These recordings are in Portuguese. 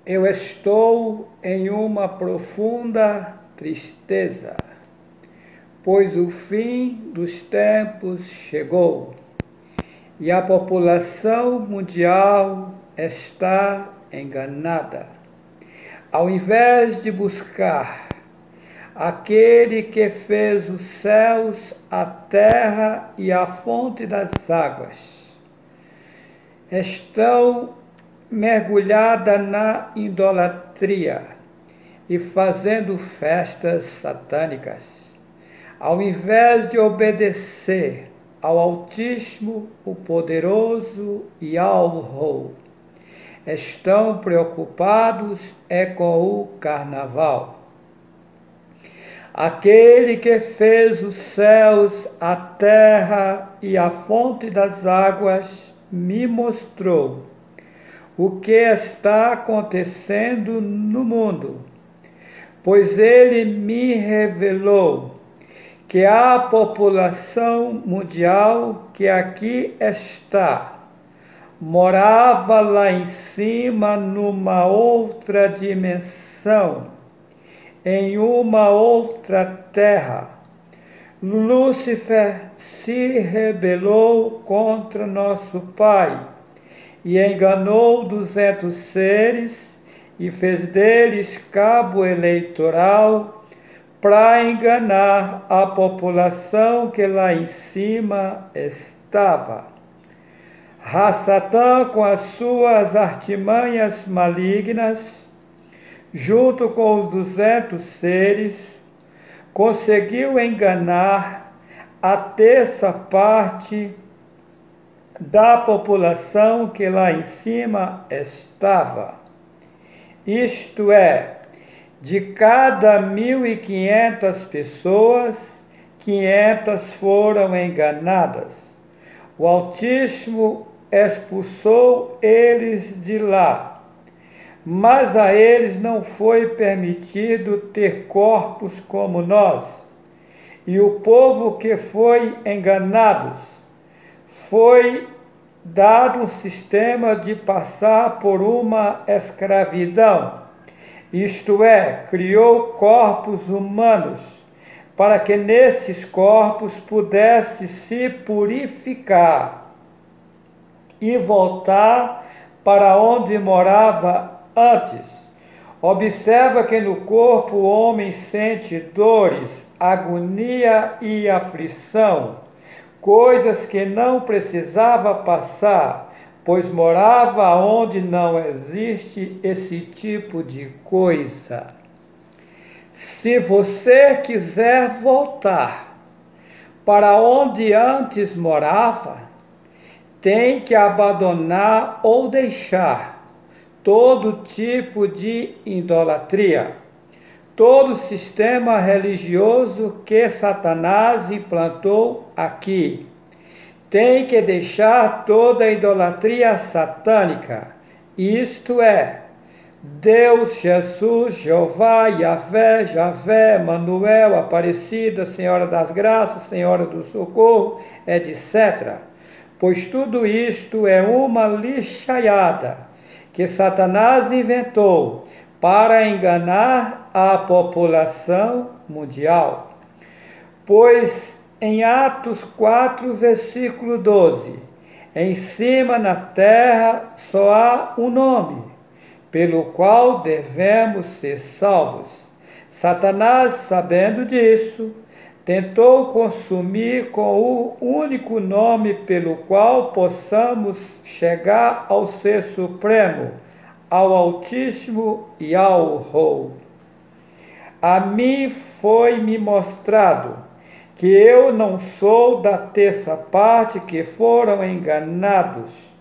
Eu estou em uma profunda tristeza, pois o fim dos tempos chegou e a população mundial está enganada. Ao invés de buscar aquele que fez os céus, a terra e a fonte das águas, estão mergulhada na idolatria e fazendo festas satânicas. Ao invés de obedecer ao Altíssimo, o Poderoso e ao Rei, estão preocupados com o carnaval. Aquele que fez os céus, a terra e a fonte das águas me mostrou o que está acontecendo no mundo, pois ele me revelou que a população mundial que aqui está morava lá em cima numa outra dimensão, em uma outra terra. Lúcifer se rebelou contra nosso Pai e enganou 200 seres e fez deles cabo eleitoral para enganar a população que lá em cima estava. Satã, com as suas artimanhas malignas, junto com os 200 seres, conseguiu enganar a terça parte da população que lá em cima estava. Isto é, de cada 1.500 pessoas, 500 foram enganadas. O Altíssimo expulsou eles de lá, mas a eles não foi permitido ter corpos como nós. E o povo que foi enganado foi dado um sistema de passar por uma escravidão, isto é, criou corpos humanos, para que nesses corpos pudesse se purificar e voltar para onde morava antes. Observa que no corpo o homem sente dores, agonia e aflição, coisas que não precisava passar, pois morava onde não existe esse tipo de coisa. Se você quiser voltar para onde antes morava, tem que abandonar ou deixar todo tipo de idolatria, todo sistema religioso que Satanás implantou aqui. Tem que deixar toda a idolatria satânica, isto é, Deus, Jesus, Jeová, Yahvé, Javé, Manuel, Aparecida, Senhora das Graças, Senhora do Socorro, etc. Pois tudo isto é uma lixaiada que Satanás inventou para enganar a população mundial. Pois em Atos 4, versículo 12, em cima na terra só há um nome, pelo qual devemos ser salvos. Satanás, sabendo disso, tentou consumir com o único nome pelo qual possamos chegar ao Ser Supremo, ao Altíssimo e ao Rei. A mim foi-me mostrado que eu não sou da terça parte que foram enganados,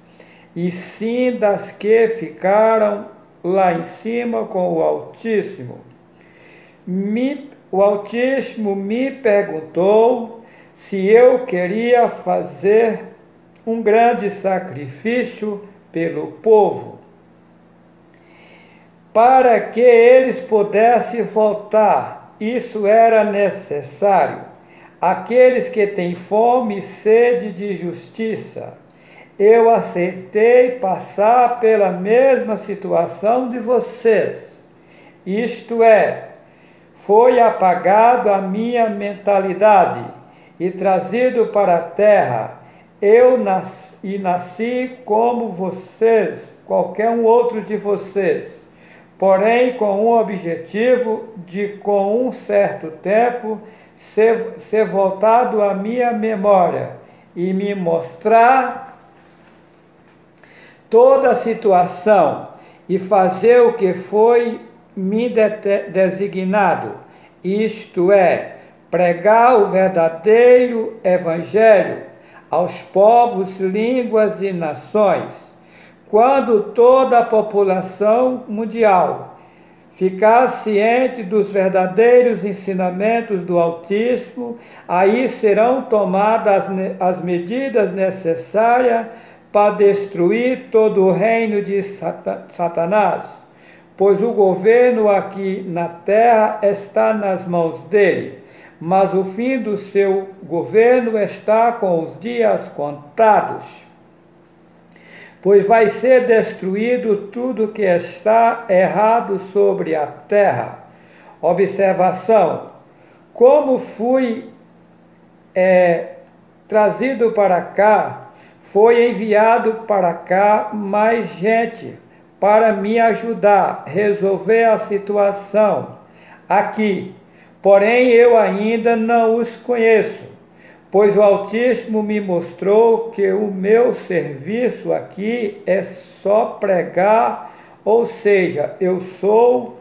e sim das que ficaram lá em cima com o Altíssimo. O Altíssimo me perguntou se eu queria fazer um grande sacrifício pelo povo, para que eles pudessem voltar. Isso era necessário. Aqueles que têm fome e sede de justiça, eu aceitei passar pela mesma situação de vocês. Isto é, foi apagado a minha mentalidade e trazido para a terra. Eu nasci como vocês, qualquer um outro de vocês, porém com um objetivo de, com um certo tempo, ser voltado à minha memória e me mostrar toda a situação e fazer o que foi me designado, isto é, pregar o verdadeiro evangelho aos povos, línguas e nações. Quando toda a população mundial ficar ciente dos verdadeiros ensinamentos do Altíssimo, aí serão tomadas as medidas necessárias para destruir todo o reino de Satanás, pois o governo aqui na terra está nas mãos dele, mas o fim do seu governo está com os dias contados, pois vai ser destruído tudo que está errado sobre a terra. Observação: como fui trazido para cá, foi enviado para cá mais gente para me ajudar a resolver a situação aqui. Porém, eu ainda não os conheço, pois o Altíssimo me mostrou que o meu serviço aqui é só pregar, ou seja, eu sou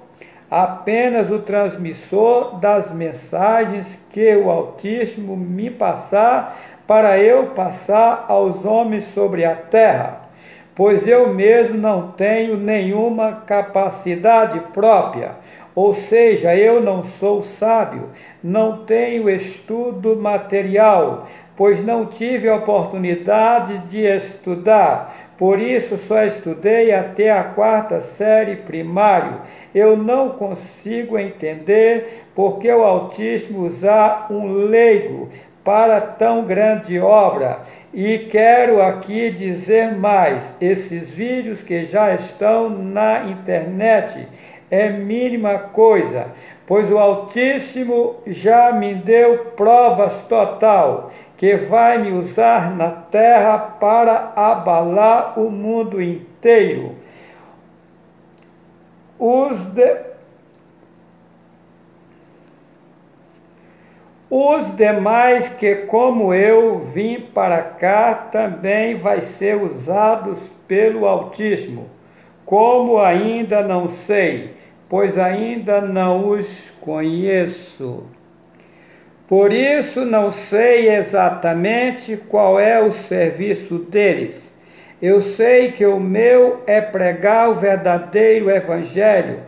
apenas o transmissor das mensagens que o Altíssimo me passar para eu passar aos homens sobre a terra, pois eu mesmo não tenho nenhuma capacidade própria, ou seja, eu não sou sábio, não tenho estudo material, pois não tive a oportunidade de estudar, por isso só estudei até a 4ª série primário. Eu não consigo entender porque o Altíssimo usar um leigo para tão grande obra. E quero aqui dizer mais, esses vídeos que já estão na internet é mínima coisa, pois o Altíssimo já me deu provas total que vai me usar na terra para abalar o mundo inteiro. Os demais que, como eu, vim para cá, também vai ser usados pelo Altíssimo, como ainda não sei, pois ainda não os conheço. Por isso não sei exatamente qual é o serviço deles. Eu sei que o meu é pregar o verdadeiro evangelho.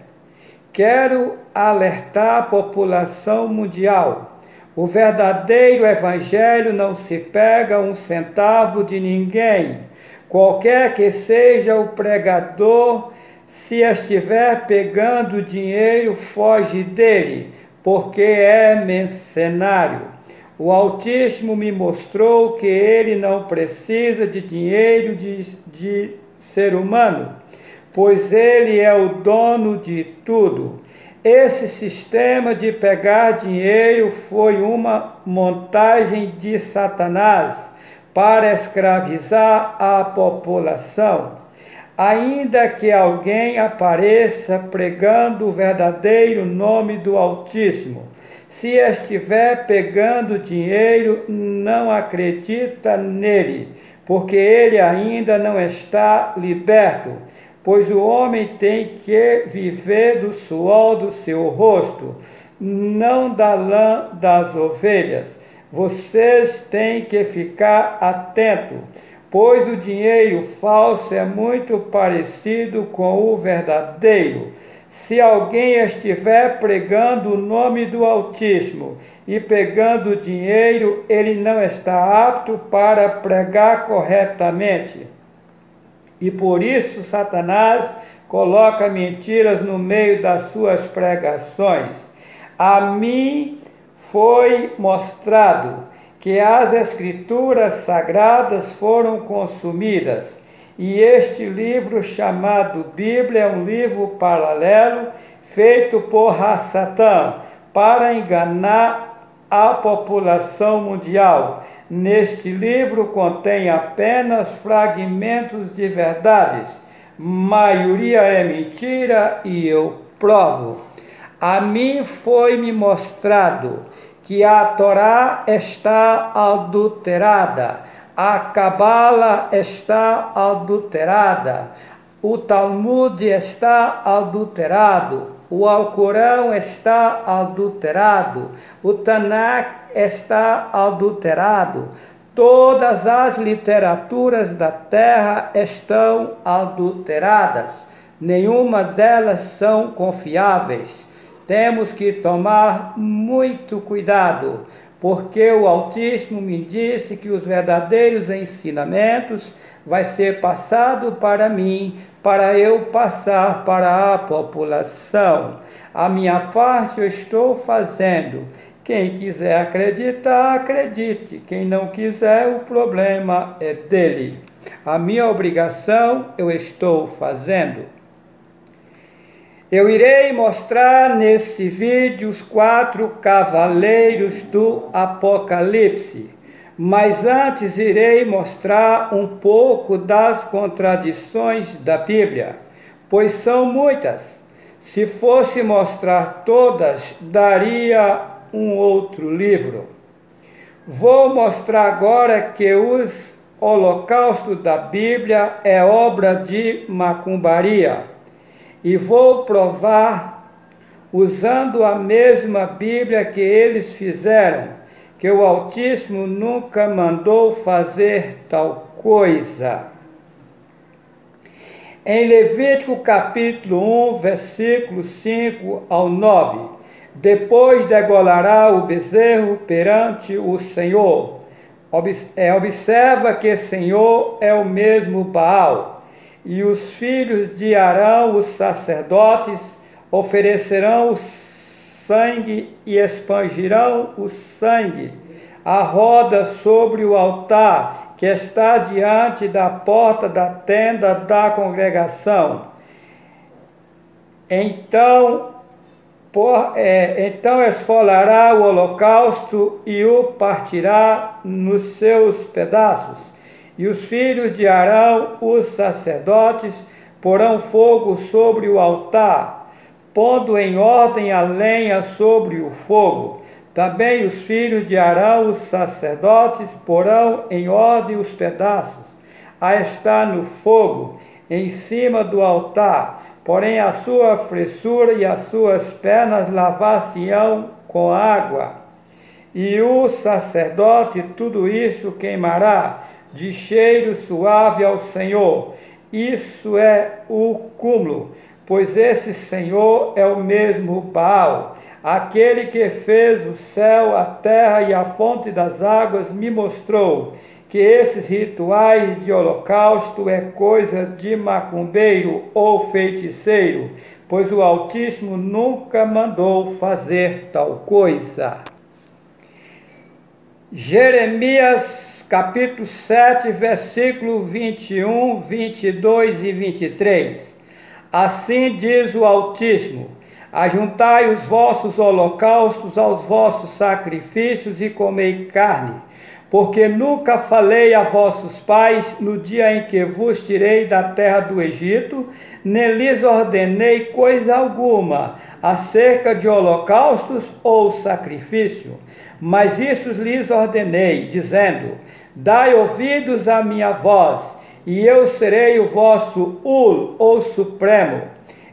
Quero alertar a população mundial. O verdadeiro evangelho não se pega um centavo de ninguém. Qualquer que seja o pregador, se estiver pegando dinheiro, foge dele, porque é mercenário. O Altíssimo me mostrou que ele não precisa de dinheiro de ser humano, pois ele é o dono de tudo. Esse sistema de pegar dinheiro foi uma montagem de Satanás para escravizar a população. Ainda que alguém apareça pregando o verdadeiro nome do Altíssimo, se estiver pegando dinheiro, não acredita nele, porque ele ainda não está liberto, pois o homem tem que viver do suor do seu rosto, não da lã das ovelhas. Vocês têm que ficar atentos, pois o dinheiro falso é muito parecido com o verdadeiro. Se alguém estiver pregando o nome do Altíssimo e pegando dinheiro, ele não está apto para pregar corretamente. E por isso Satanás coloca mentiras no meio das suas pregações. A mim foi mostrado que as escrituras sagradas foram consumidas, e este livro chamado Bíblia é um livro paralelo feito por Satã para enganar a população mundial. Neste livro contém apenas fragmentos de verdades, maioria é mentira e eu provo. A mim foi-me mostrado que a Torá está adulterada, a Cabala está adulterada, o Talmud está adulterado, o Alcorão está adulterado, o Tanakh está adulterado, todas as literaturas da terra estão adulteradas, nenhuma delas são confiáveis. Temos que tomar muito cuidado, porque o Altíssimo me disse que os verdadeiros ensinamentos vai ser passado para mim, para eu passar para a população. A minha parte eu estou fazendo. Quem quiser acreditar, acredite. Quem não quiser, o problema é dele. A minha obrigação eu estou fazendo. Eu irei mostrar nesse vídeo os 4 cavaleiros do Apocalipse, mas antes irei mostrar um pouco das contradições da Bíblia, pois são muitas. Se fosse mostrar todas, daria um outro livro. Vou mostrar agora que os holocaustos da Bíblia é obra de macumbaria. E vou provar, usando a mesma Bíblia que eles fizeram, que o Altíssimo nunca mandou fazer tal coisa. Em Levítico capítulo 1, versículos 5 ao 9, depois degolará o bezerro perante o Senhor. Observa que Senhor é o mesmo Baal. E os filhos de Arão, os sacerdotes, oferecerão o sangue e expangirão o sangue à roda sobre o altar que está diante da porta da tenda da congregação. Então esfolará o holocausto e o partirá nos seus pedaços. E os filhos de Arão, os sacerdotes, porão fogo sobre o altar, pondo em ordem a lenha sobre o fogo. Também os filhos de Arão, os sacerdotes, porão em ordem os pedaços, a estar no fogo, em cima do altar. Porém a sua fressura e as suas pernas lavar-se-ão com água. E o sacerdote tudo isso queimará, de cheiro suave ao Senhor. Isso é o cúmulo, pois esse Senhor é o mesmo Baal. Aquele que fez o céu, a terra e a fonte das águas me mostrou que esses rituais de holocausto é coisa de macumbeiro ou feiticeiro, pois o Altíssimo nunca mandou fazer tal coisa. Jeremias capítulo 7, versículo 21, 22 e 23. Assim diz o Altíssimo: ajuntai os vossos holocaustos aos vossos sacrifícios e comei carne, porque nunca falei a vossos pais no dia em que vos tirei da terra do Egito, nem lhes ordenei coisa alguma acerca de holocaustos ou sacrifício. Mas isso lhes ordenei, dizendo: dai ouvidos à minha voz, e eu serei o vosso ou Supremo,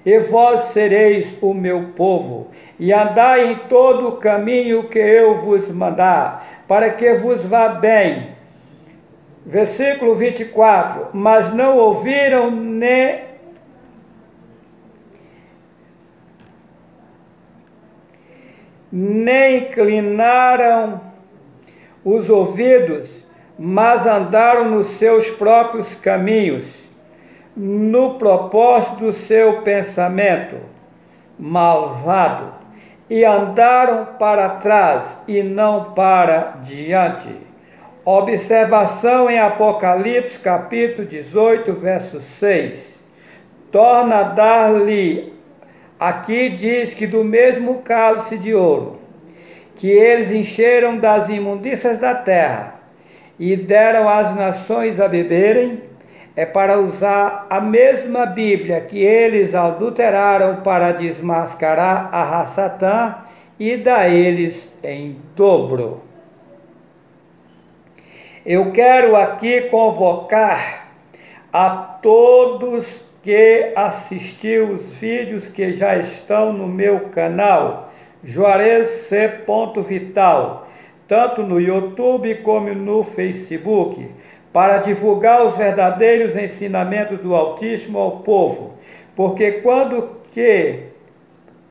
e vós sereis o meu povo, e andai em todo o caminho que eu vos mandar, para que vos vá bem. Versículo 24, mas não ouviram nem inclinaram os ouvidos, mas andaram nos seus próprios caminhos, no propósito do seu pensamento malvado. e andaram para trás e não para diante. Observação em Apocalipse, capítulo 18, verso 6. Torna a dar-lhe, aqui diz que do mesmo cálice de ouro, que eles encheram das imundícias da terra e deram às nações a beberem, é para usar a mesma Bíblia que eles adulteraram para desmascarar a raça Satã e dar eles em dobro. Eu quero aqui convocar a todos que assistiu os vídeos que já estão no meu canal, Juarez C. Vital, tanto no YouTube como no Facebook, para divulgar os verdadeiros ensinamentos do Altíssimo ao povo, porque quando que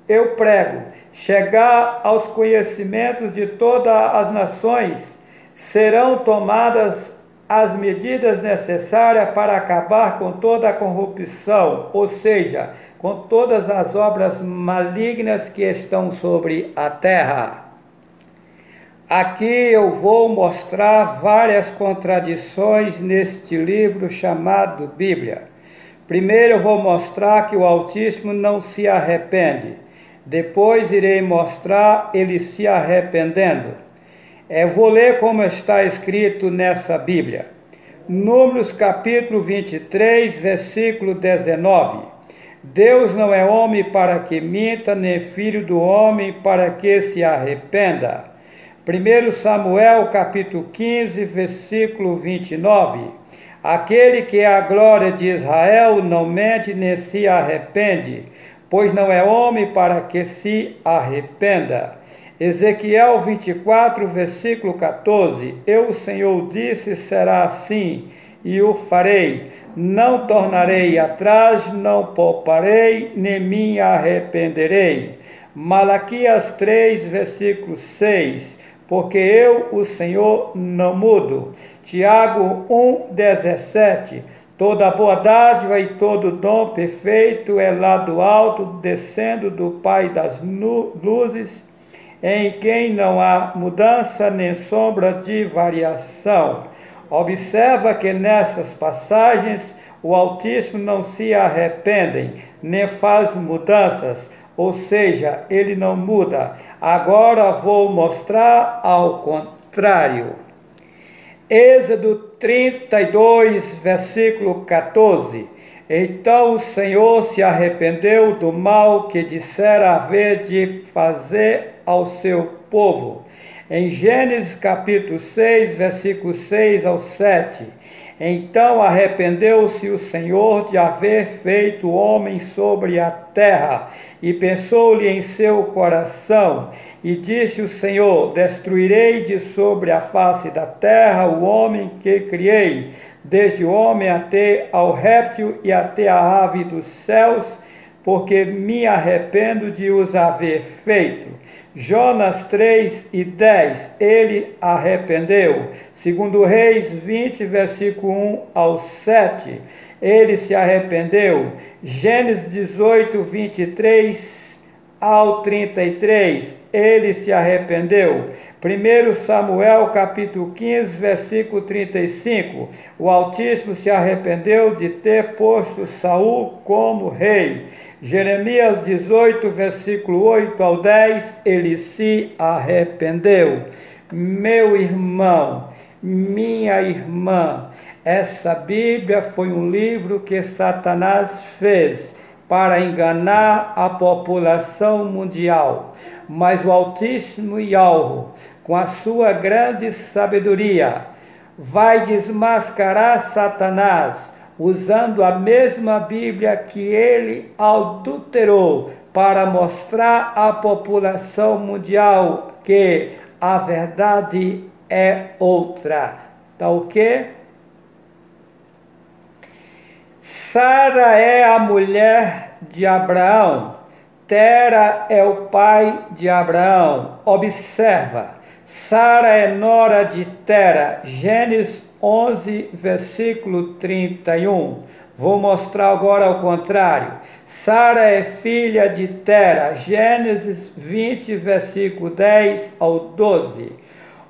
eu prego chegar aos conhecimentos de todas as nações, serão tomadas as medidas necessárias para acabar com toda a corrupção, ou seja, com todas as obras malignas que estão sobre a terra. Aqui eu vou mostrar várias contradições neste livro chamado Bíblia. Primeiro eu vou mostrar que o Altíssimo não se arrepende. Depois irei mostrar ele se arrependendo. Vou ler como está escrito nessa Bíblia. Números capítulo 23, versículo 19. Deus não é homem para que minta, nem filho do homem para que se arrependa. 1 Samuel capítulo 15, versículo 29. Aquele que é a glória de Israel não mente nem se arrepende, pois não é homem para que se arrependa. Ezequiel 24, versículo 14. Eu, o Senhor, disse, será assim, e o farei. Não tornarei atrás, não pouparei, nem me arrependerei. Malaquias 3, versículo 6. Porque eu, o Senhor, não mudo. Tiago 1, 17. Toda boa dádiva e todo dom perfeito é lá do alto, descendo do Pai das luzes, em quem não há mudança nem sombra de variação. Observa que nessas passagens o Altíssimo não se arrepende, nem faz mudanças, ou seja, ele não muda. Agora vou mostrar ao contrário. Êxodo 32, versículo 14. Então o Senhor se arrependeu do mal que dissera haver de fazer ao seu povo. Em Gênesis capítulo 6, versículo 6 ao 7. Então arrependeu-se o Senhor de haver feito o homem sobre a terra, e pensou-lhe em seu coração, e disse o Senhor, destruirei de sobre a face da terra o homem que criei, desde o homem até ao réptil e até a ave dos céus, porque me arrependo de os haver feito. Jonas 3 e 10, ele arrependeu. Segundo Reis 20, versículo 1 ao 7, ele se arrependeu. Gênesis 18, 23 ao 33, ele se arrependeu. 1 Samuel capítulo 15, versículo 35, o Altíssimo se arrependeu de ter posto Saul como rei. Jeremias 18, versículo 8 ao 10, ele se arrependeu. Meu irmão, minha irmã, essa Bíblia foi um livro que Satanás fez para enganar a população mundial, mas o Altíssimo Yahweh, com a sua grande sabedoria, vai desmascarar Satanás, usando a mesma Bíblia que ele adulterou, para mostrar à população mundial que a verdade é outra. Tá ok? Sara é a mulher de Abraão, Tera é o pai de Abraão. Observa, Sara é nora de Tera, Gênesis 11, versículo 31. Vou mostrar agora ao contrário. Sara é filha de Tera. Gênesis 20, versículo 10 ao 12.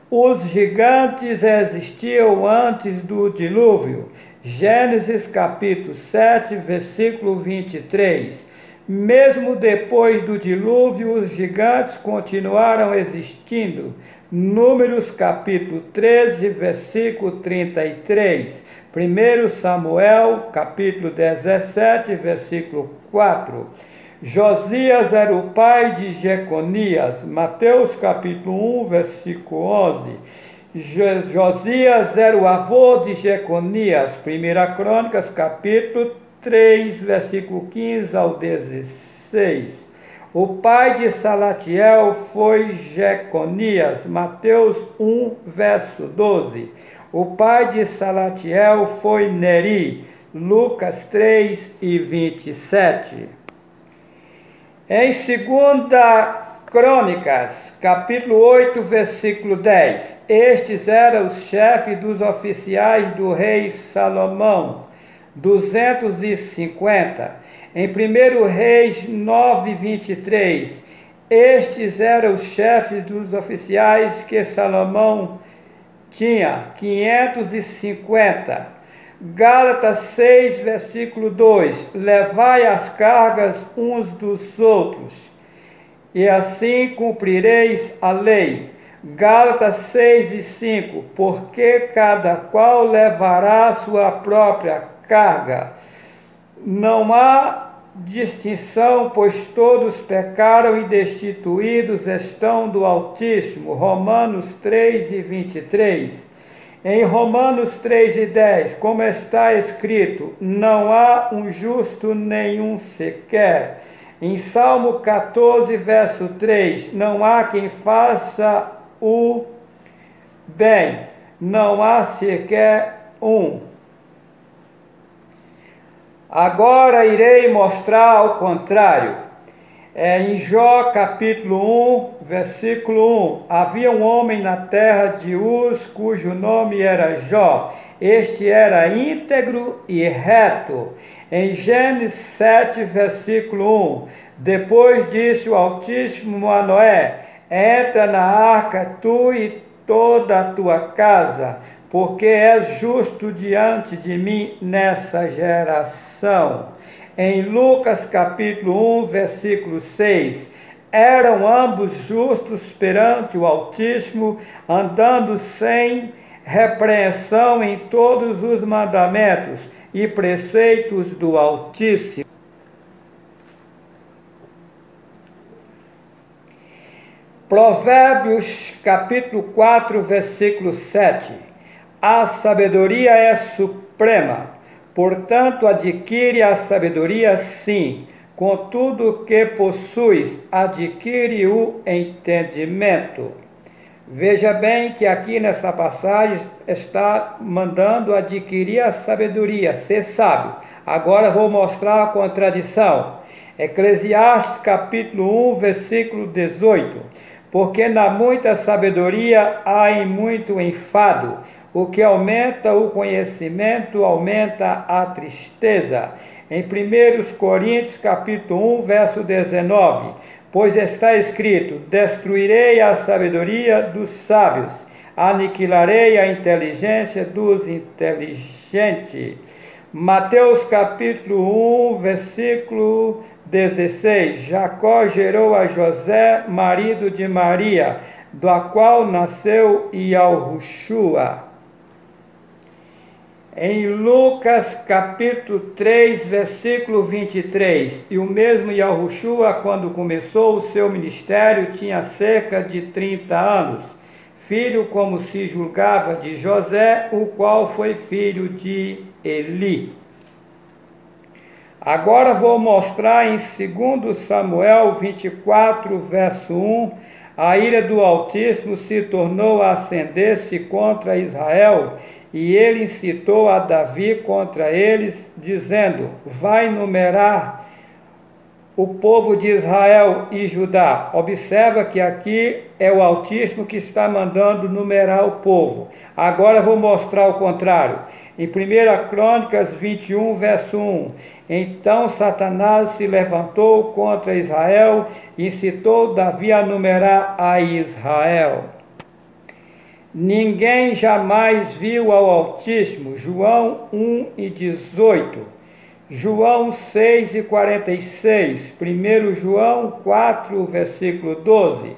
Os gigantes existiam antes do dilúvio. Gênesis capítulo 7, versículo 23. Mesmo depois do dilúvio, os gigantes continuaram existindo. Números capítulo 13, versículo 33. 1 Samuel capítulo 17, versículo 4. Josias era o pai de Jeconias. Mateus capítulo 1, versículo 11. Josias era o avô de Jeconias. 1 Crônicas capítulo 3, versículo 15 ao 16. O pai de Salatiel foi Jeconias. Mateus 1, verso 12. O pai de Salatiel foi Neri. Lucas 3 e 27. Em 2 Crônicas, capítulo 8, versículo 10. Estes eram os chefes dos oficiais do rei Salomão, 250. Em 1 Reis 9, 23. Estes eram os chefes dos oficiais que Salomão tinha, 550. Gálatas 6, versículo 2. Levai as cargas uns dos outros, e assim cumprireis a lei. Gálatas 6 e 5. Porque cada qual levará sua própria carga. Não há distinção, pois todos pecaram e destituídos estão do Altíssimo. Romanos 3 e 23. Em Romanos 3 e 10, como está escrito, não há um justo nenhum sequer. Em Salmo 14, verso 3, não há quem faça o bem, não há sequer um. Agora irei mostrar ao contrário. Em Jó capítulo 1, versículo 1, havia um homem na terra de Uz, cujo nome era Jó. Este era íntegro e reto. Em Gênesis 7, versículo 1, depois disse o Altíssimo a Noé: entra na arca, tu e toda a tua casa, porque és justo diante de mim nessa geração. Em Lucas capítulo 1, versículo 6, eram ambos justos perante o Altíssimo, andando sem repreensão em todos os mandamentos e preceitos do Altíssimo. Provérbios capítulo 4, versículo 7. A sabedoria é suprema, portanto adquire a sabedoria sim, com tudo que possuis, adquire o entendimento. Veja bem que aqui nessa passagem está mandando adquirir a sabedoria, ser sábio. Agora vou mostrar a contradição. Eclesiastes capítulo 1, versículo 18. Porque na muita sabedoria há em muito enfado, o que aumenta o conhecimento aumenta a tristeza. Em 1 Coríntios capítulo 1, verso 19, pois está escrito: destruirei a sabedoria dos sábios, aniquilarei a inteligência dos inteligentes. Mateus capítulo 1, versículo 16, Jacó gerou a José, marido de Maria, da qual nasceu Yahushua. Em Lucas capítulo 3, versículo 23, e o mesmo Yahushua, quando começou o seu ministério, tinha cerca de 30 anos, filho, como se julgava, de José, o qual foi filho de Eli. Agora vou mostrar em 2 Samuel 24, verso 1, a ira do Altíssimo se tornou a acender-se contra Israel, e ele incitou a Davi contra eles, dizendo: vai numerar o povo de Israel e Judá. Observa que aqui é o Altíssimo que está mandando numerar o povo. Agora vou mostrar o contrário. Em 1 Crônicas 21, verso 1. Então Satanás se levantou contra Israel e incitou Davi a numerar a Israel. Ninguém jamais viu ao Altíssimo. João 1 e 18. João 6 e 46, 1 João 4, versículo 12.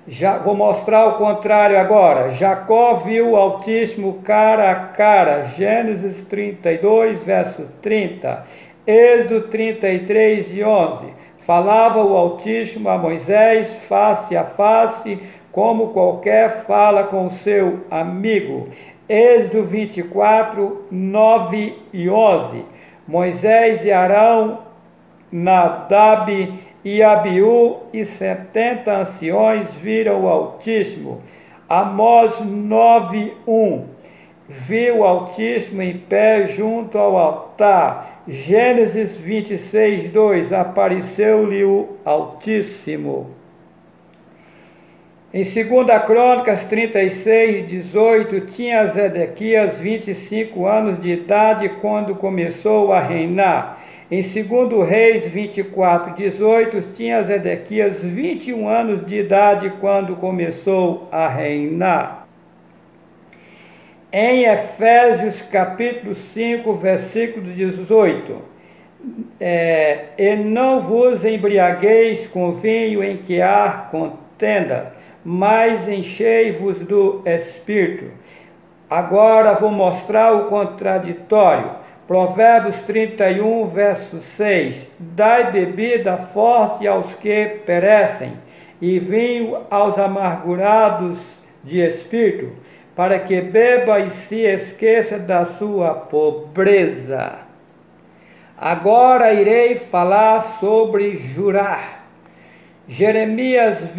Já vou mostrar o contrário agora. Jacó viu o Altíssimo cara a cara. Gênesis 32, verso 30. Êxodo 33 e 11. Falava o Altíssimo a Moisés face a face, como qualquer fala com seu amigo. Êxodo 24, 9 e 11. Moisés e Arão, Nadab e Abiú e 70 anciões viram o Altíssimo. Amós 9, 1. Viu o Altíssimo em pé junto ao altar. Gênesis 26, 2. Apareceu-lhe o Altíssimo. Em 2 Crônicas 36, 18, tinha Zedequias 25 anos de idade quando começou a reinar. Em 2 Reis 24, 18, tinha Zedequias 21 anos de idade quando começou a reinar. Em Efésios capítulo 5, versículo 18, e não vos embriagueis com vinho em que há contenda, mas enchei-vos do Espírito. Agora vou mostrar o contraditório. Provérbios 31, verso 6. Dai bebida forte aos que perecem, e vinho aos amargurados de espírito, para que beba e se esqueça da sua pobreza. Agora irei falar sobre jurar. Gênesis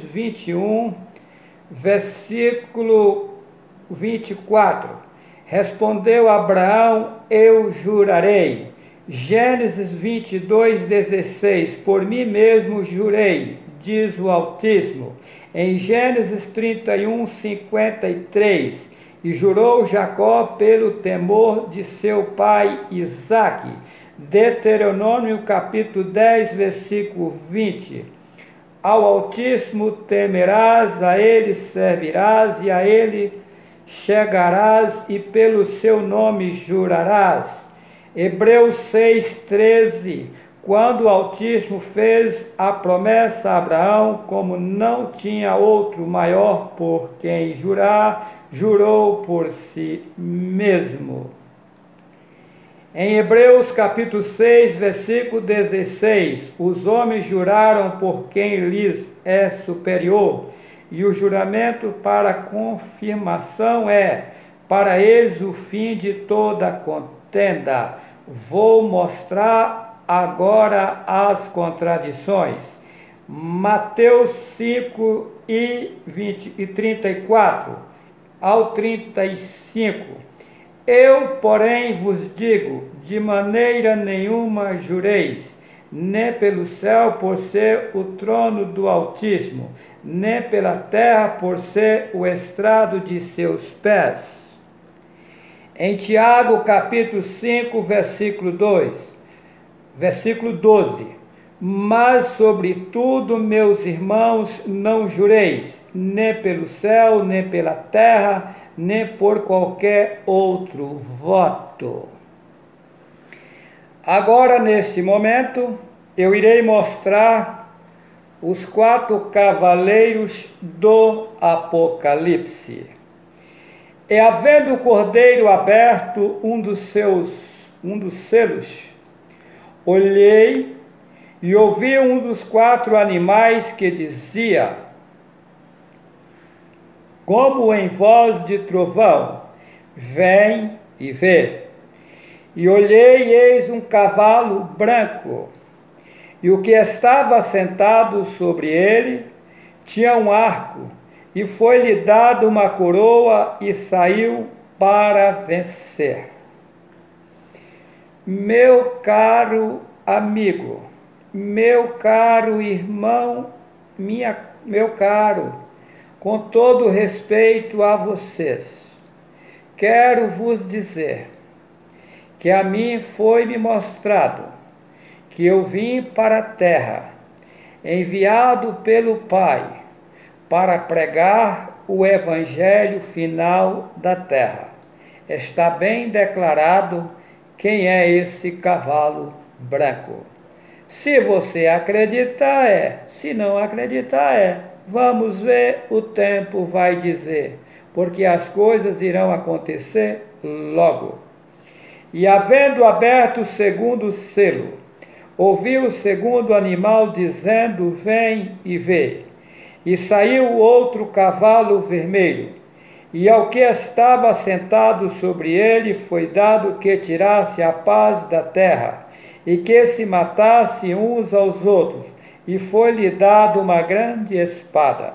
21, versículo 24. Respondeu Abraão: eu jurarei. Gênesis 22, 16. Por mim mesmo jurei, diz o Altíssimo. Em Gênesis 31, 53. E jurou Jacó pelo temor de seu pai Isaque. Deuteronômio capítulo 10, versículo 20. Ao Altíssimo temerás, a ele servirás e a ele chegarás e pelo seu nome jurarás. Hebreus 6, 13. Quando o Altíssimo fez a promessa a Abraão, como não tinha outro maior por quem jurar, jurou por si mesmo. Em Hebreus capítulo 6, versículo 16, os homens juraram por quem lhes é superior, e o juramento para confirmação é, para eles, o fim de toda contenda. Vou mostrar agora as contradições. Mateus 5 e 34 ao 35. Eu, porém, vos digo, de maneira nenhuma jureis, nem pelo céu por ser o trono do Altíssimo, nem pela terra por ser o estrado de seus pés. Em Tiago, capítulo 5, versículo 12. Mas, sobretudo, meus irmãos, não jureis, nem pelo céu, nem pela terra, nem por qualquer outro voto. Agora, neste momento, eu irei mostrar os 4 cavaleiros do Apocalipse. E havendo o cordeiro aberto um dos selos, olhei e ouvi um dos 4 animais que dizia, como em voz de trovão, vem e vê. E olhei, e eis um cavalo branco, e o que estava sentado sobre ele tinha um arco, e foi-lhe dado uma coroa, e saiu para vencer. meu caro amigo, meu caro irmão, meu caro, com todo respeito a vocês, quero vos dizer que a mim foi-me mostrado que eu vim para a terra, enviado pelo Pai, para pregar o evangelho final da terra. Está bem declarado quem é esse cavalo branco. Se você acreditar, é. Se não acreditar, é. Vamos ver, o tempo vai dizer, porque as coisas irão acontecer logo. E havendo aberto o segundo selo, ouviu o segundo animal dizendo: vem e vê. E saiu outro cavalo vermelho, e ao que estava sentado sobre ele foi dado que tirasse a paz da terra, e que se matasse uns aos outros, e foi-lhe dado uma grande espada.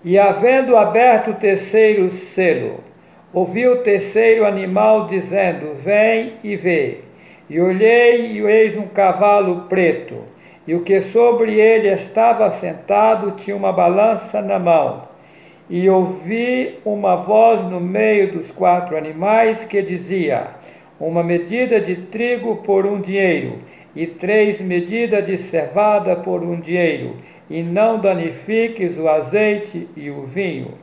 E havendo aberto o terceiro selo, ouvi o terceiro animal dizendo: vem e vê. E olhei, e eis um cavalo preto, e o que sobre ele estava sentado tinha uma balança na mão. E ouvi uma voz no meio dos quatro animais que dizia: uma medida de trigo por um dinheiro, e 3 medidas de cevada por um dinheiro, e não danifiques o azeite e o vinho.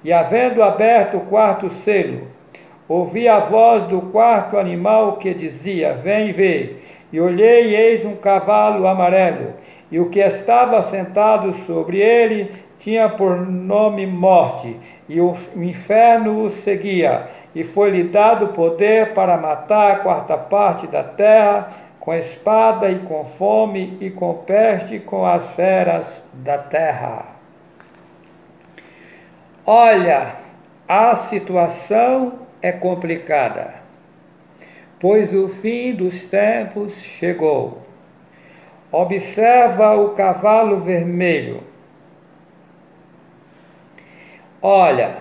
E havendo aberto o quarto selo, ouvi a voz do quarto animal que dizia: vem ver. E olhei, e eis um cavalo amarelo, e o que estava sentado sobre ele tinha por nome Morte, e o inferno o seguia, e foi-lhe dado poder para matar a quarta parte da terra, com espada e com fome e com peste, com as feras da terra. Olha, a situação é complicada, pois o fim dos tempos chegou. Observa o cavalo vermelho. Olha,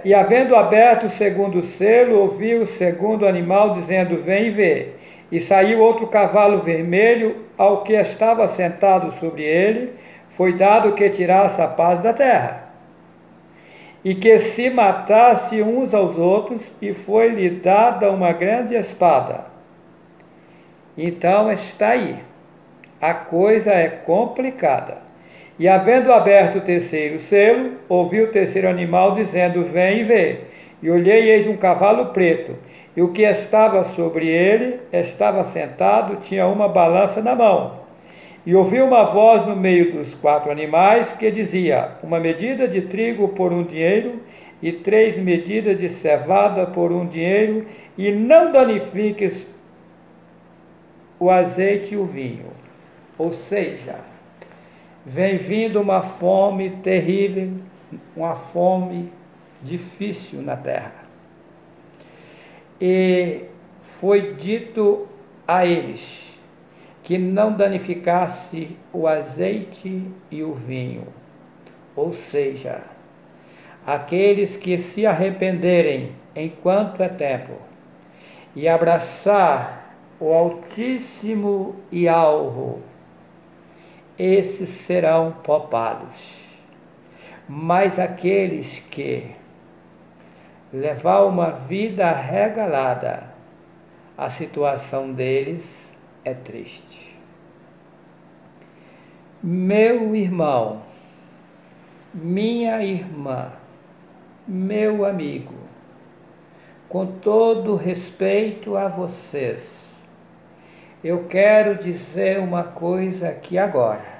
e havendo aberto o segundo selo, ouvi o segundo animal dizendo: vem ver. E saiu outro cavalo vermelho, ao que estava sentado sobre ele foi dado que tirasse a paz da terra, e que se matasse uns aos outros, e foi-lhe dada uma grande espada. Então está aí, a coisa é complicada. E havendo aberto o terceiro selo, ouvi o terceiro animal dizendo: vem e vê. E olhei, e eis um cavalo preto, e o que estava sobre ele estava sentado, tinha uma balança na mão. E ouvi uma voz no meio dos quatro animais que dizia: uma medida de trigo por um dinheiro, e 3 medidas de cevada por um dinheiro, e não danifiques o azeite e o vinho. Ou seja, vem vindo uma fome terrível, uma fome difícil na terra. E foi dito a eles que não danificasse o azeite e o vinho. Ou seja, aqueles que se arrependerem enquanto é tempo e abraçar o Altíssimo e alvo, esses serão poupados. Mas aqueles que levar uma vida regalada, a situação deles é triste. Meu irmão, minha irmã, meu amigo, com todo respeito a vocês, eu quero dizer uma coisa aqui agora.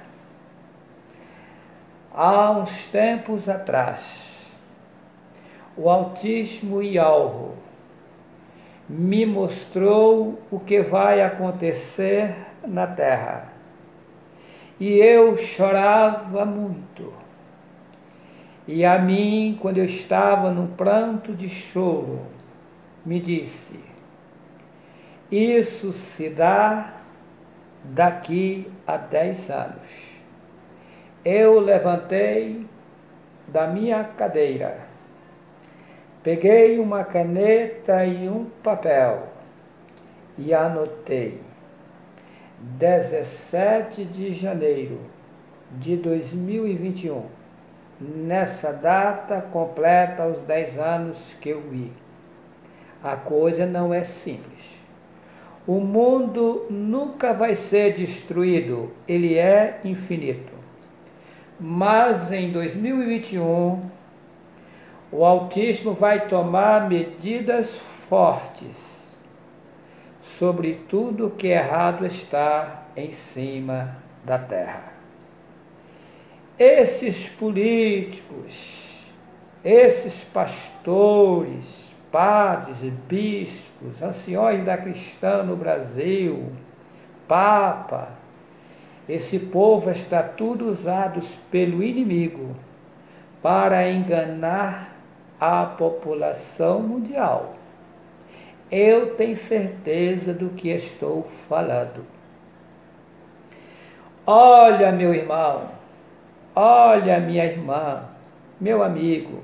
Há uns tempos atrás, o Altíssimo e alvo me mostrou o que vai acontecer na terra. E eu chorava muito. E a mim, quando eu estava num pranto de choro, me disse: isso se dá daqui a 10 anos. Eu levantei da minha cadeira, Peguei uma caneta e um papel e anotei 17 de janeiro de 2021. Nessa data completa os 10 anos que eu vi. A coisa não é simples. O mundo nunca vai ser destruído, ele é infinito. Mas em 2021, o autismo vai tomar medidas fortes sobre tudo que errado está em cima da terra. Esses políticos, esses pastores, padres, bispos, anciões da cristã no Brasil, Papa, esse povo está tudo usados pelo inimigo para enganar a população mundial. Eu tenho certeza do que estou falando. Olha, meu irmão, olha, minha irmã, meu amigo,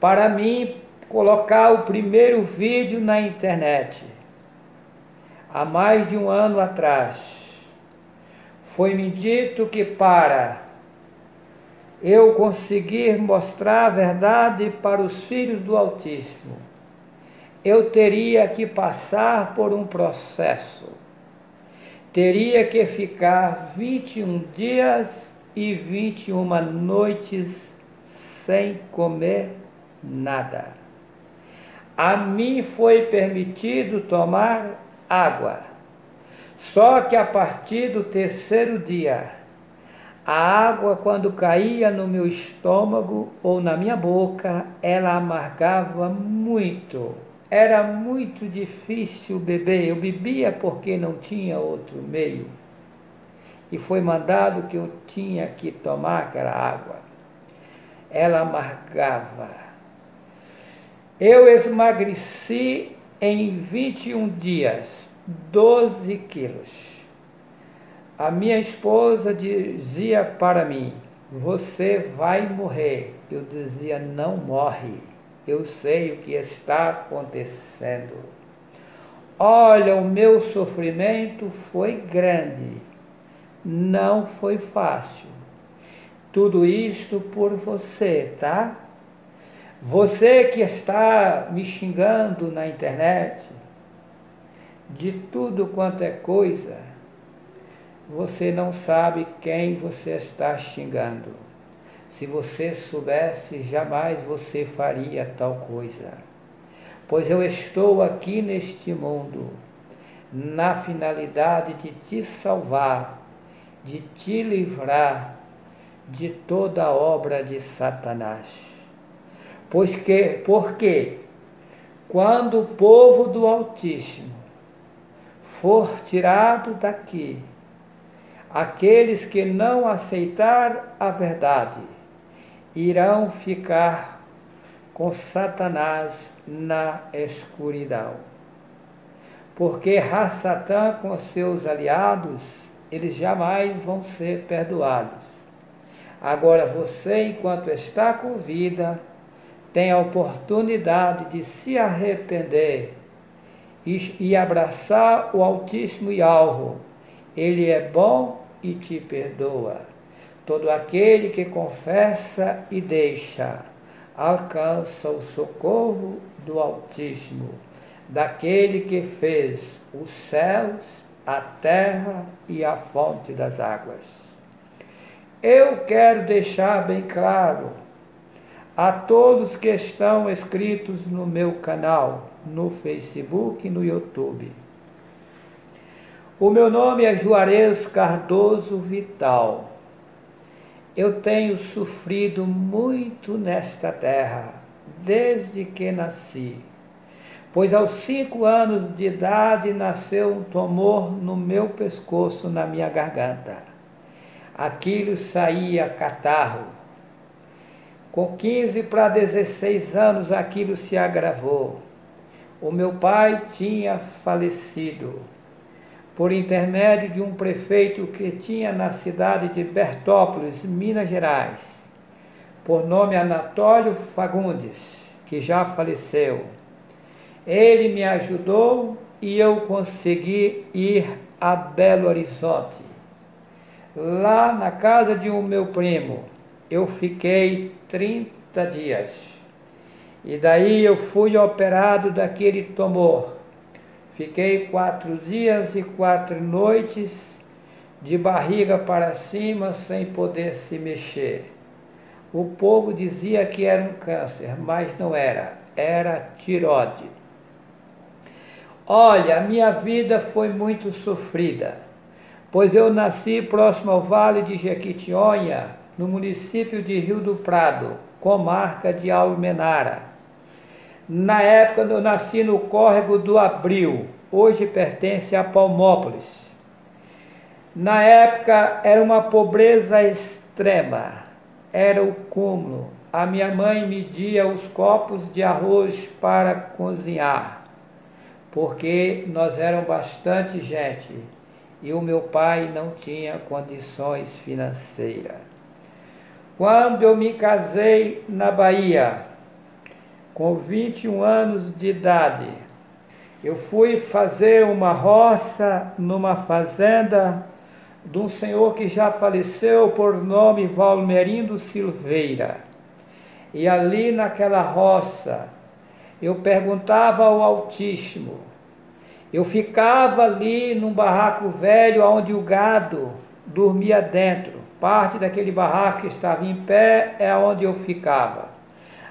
para mim colocar o primeiro vídeo na internet, há mais de um ano atrás, foi-me dito que para eu conseguir mostrar a verdade para os filhos do autismo, eu teria que passar por um processo. Teria que ficar 21 dias e 21 noites sem comer nada. A mim foi permitido tomar água. Só que a partir do terceiro dia, a água, quando caía no meu estômago ou na minha boca, ela amargava muito. Era muito difícil beber. Eu bebia porque não tinha outro meio. E foi mandado que eu tinha que tomar aquela água. Ela amargava. Eu emagreci em 21 dias, 12 quilos. A minha esposa dizia para mim, você vai morrer. Eu dizia, não morre. Eu sei o que está acontecendo. Olha, o meu sofrimento foi grande. Não foi fácil. Tudo isto por você, tá? Você que está me xingando na internet, de tudo quanto é coisa, você não sabe quem você está xingando. Se você soubesse, jamais você faria tal coisa. Pois eu estou aqui neste mundo, na finalidade de te salvar, de te livrar de toda a obra de Satanás. Porque quando o povo do Altíssimo for tirado daqui, aqueles que não aceitar a verdade irão ficar com Satanás na escuridão. Porque Satã com seus aliados, eles jamais vão ser perdoados. Agora você, enquanto está com vida, tem a oportunidade de se arrepender e abraçar o Altíssimo Yahweh. Ele é bom e te perdoa. Todo aquele que confessa e deixa, alcança o socorro do Altíssimo, daquele que fez os céus, a terra e a fonte das águas. Eu quero deixar bem claro a todos que estão inscritos no meu canal, no Facebook e no YouTube. O meu nome é Juarez Cardoso Vital. Eu tenho sofrido muito nesta terra, desde que nasci. Pois aos 5 anos de idade nasceu um tumor no meu pescoço, na minha garganta. Aquilo saía catarro. Com 15 para 16 anos aquilo se agravou. O meu pai tinha falecido por intermédio de um prefeito que tinha na cidade de Bertópolis, Minas Gerais, por nome Anatólio Fagundes. que já faleceu. Ele me ajudou e eu consegui ir a Belo Horizonte. Lá na casa de um meu primo, eu fiquei 30 dias. E daí eu fui operado daquele tumor. Fiquei 4 dias e 4 noites de barriga para cima, sem poder se mexer. O povo dizia que era um câncer, mas não era, era tireoide. Olha, a minha vida foi muito sofrida, pois eu nasci próximo ao Vale de Jequitinhonha, no município de Rio do Prado, comarca de Almenara. Na época eu nasci no córrego do Abril, hoje pertence a Palmópolis. Na época era uma pobreza extrema, era o cúmulo. A minha mãe media os copos de arroz para cozinhar, porque nós éramos bastante gente e o meu pai não tinha condições financeiras. Quando eu me casei na Bahia, com 21 anos de idade, eu fui fazer uma roça numa fazenda de um senhor que já faleceu, por nome Valmerindo Silveira. E ali naquela roça, eu perguntava ao Altíssimo. Eu ficava ali num barraco velho onde o gado dormia dentro. Parte daquele barraco que estava em pé é onde eu ficava.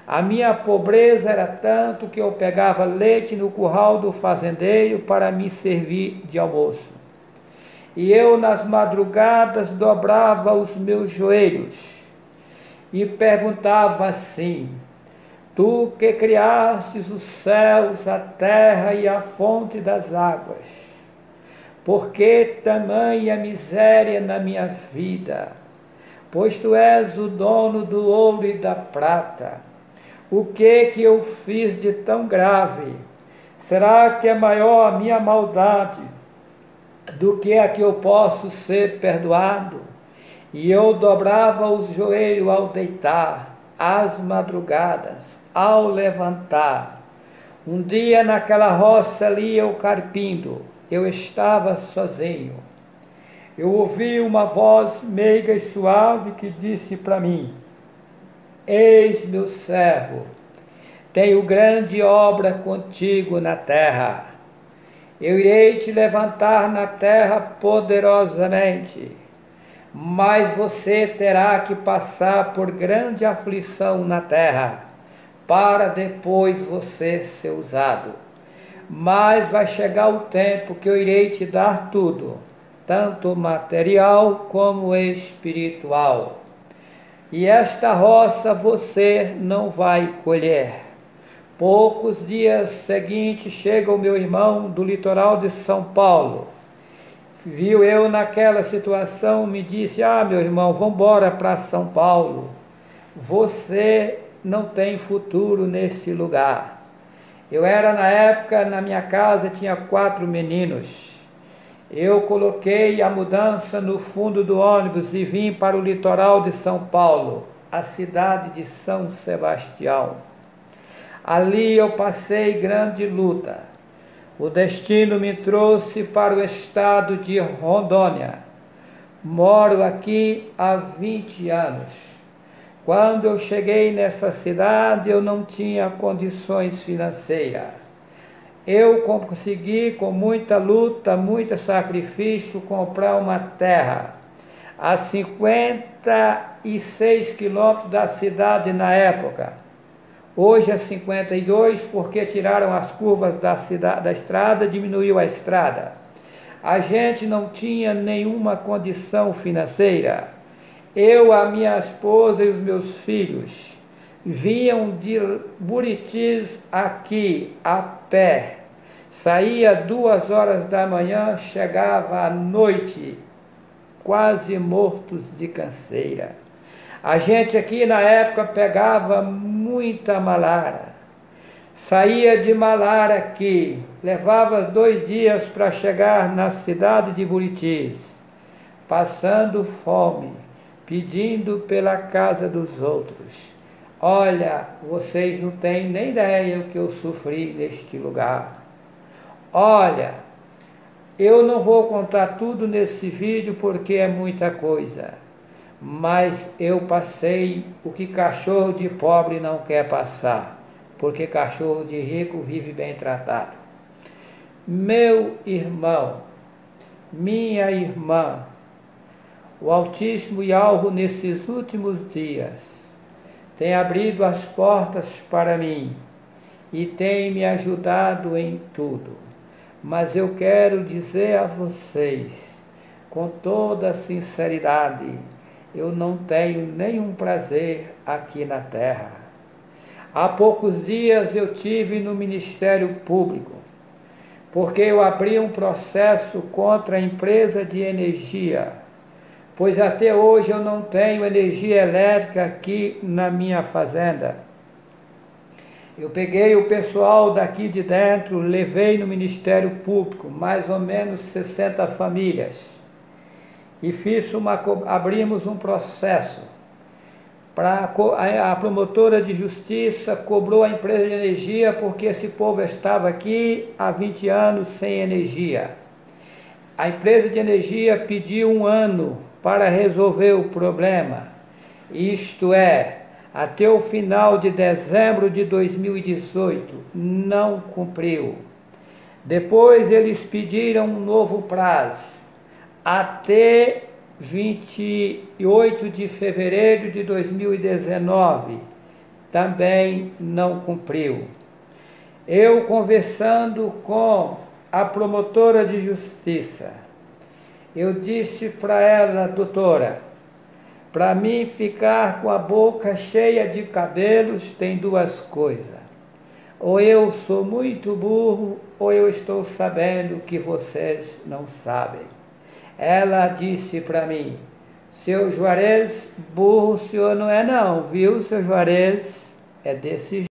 A minha pobreza era tanto que eu pegava leite no curral do fazendeiro para me servir de almoço. E eu nas madrugadas dobrava os meus joelhos e perguntava assim: Tu que criastes os céus, a terra e a fonte das águas, por que tamanha miséria na minha vida? Pois tu és o dono do ouro e da prata. O que eu fiz de tão grave? Será que é maior a minha maldade do que a que eu posso ser perdoado? E eu dobrava os joelhos ao deitar, às madrugadas, ao levantar. Um dia naquela roça ali eu carpindo, eu estava sozinho. Eu ouvi uma voz meiga e suave que disse para mim: Eis meu servo, tenho grande obra contigo na terra. Eu irei te levantar na terra poderosamente, mas você terá que passar por grande aflição na terra, para depois você ser usado. Mas vai chegar o tempo que eu irei te dar tudo, tanto material como espiritual. E esta roça você não vai colher. Poucos dias seguintes chega o meu irmão do litoral de São Paulo. Viu eu naquela situação, me disse: meu irmão, vamos embora para São Paulo. Você não tem futuro nesse lugar. Eu era na época, na minha casa tinha 4 meninos. Eu coloquei a mudança no fundo do ônibus e vim para o litoral de São Paulo, a cidade de São Sebastião. Ali eu passei grande luta. O destino me trouxe para o estado de Rondônia. Moro aqui há 20 anos. Quando eu cheguei nessa cidade, eu não tinha condições financeiras. Eu consegui, com muita luta, muito sacrifício, comprar uma terra a 56 quilômetros da cidade na época. Hoje é 52, porque tiraram as curvas da estrada, diminuiu a estrada. A gente não tinha nenhuma condição financeira. Eu, a minha esposa e os meus filhos vinham de Buritis aqui a pé. Saía 2 horas da manhã, chegava à noite, quase mortos de canseira. A gente aqui na época pegava muita malária. Saía de malária aqui, levava 2 dias para chegar na cidade de Buritis, passando fome, pedindo pela casa dos outros. Olha, vocês não têm nem ideia o que eu sofri neste lugar. Olha, eu não vou contar tudo nesse vídeo porque é muita coisa, mas eu passei o que cachorro de pobre não quer passar, porque cachorro de rico vive bem tratado. Meu irmão, minha irmã, o Altíssimo Yahweh nesses últimos dias tem abrido as portas para mim e tem me ajudado em tudo. Mas eu quero dizer a vocês, com toda sinceridade, eu não tenho nenhum prazer aqui na terra. Há poucos dias eu tive no Ministério Público, porque eu abri um processo contra a empresa de energia, pois até hoje eu não tenho energia elétrica aqui na minha fazenda. Eu peguei o pessoal daqui de dentro, levei no Ministério Público, mais ou menos 60 famílias, e abrimos um processo. A promotora de justiça cobrou a empresa de energia porque esse povo estava aqui há 20 anos sem energia. A empresa de energia pediu 1 ano para resolver o problema, isto é, até o final de dezembro de 2018, não cumpriu. Depois eles pediram um novo prazo, até 28 de fevereiro de 2019, também não cumpriu. Eu conversando com a promotora de justiça, eu disse para ela, doutora, para mim ficar com a boca cheia de cabelos tem 2 coisas. Ou eu sou muito burro, ou eu estou sabendo que vocês não sabem. Ela disse para mim, seu Juarez, burro o senhor não é não, viu, seu Juarez? É desse jeito.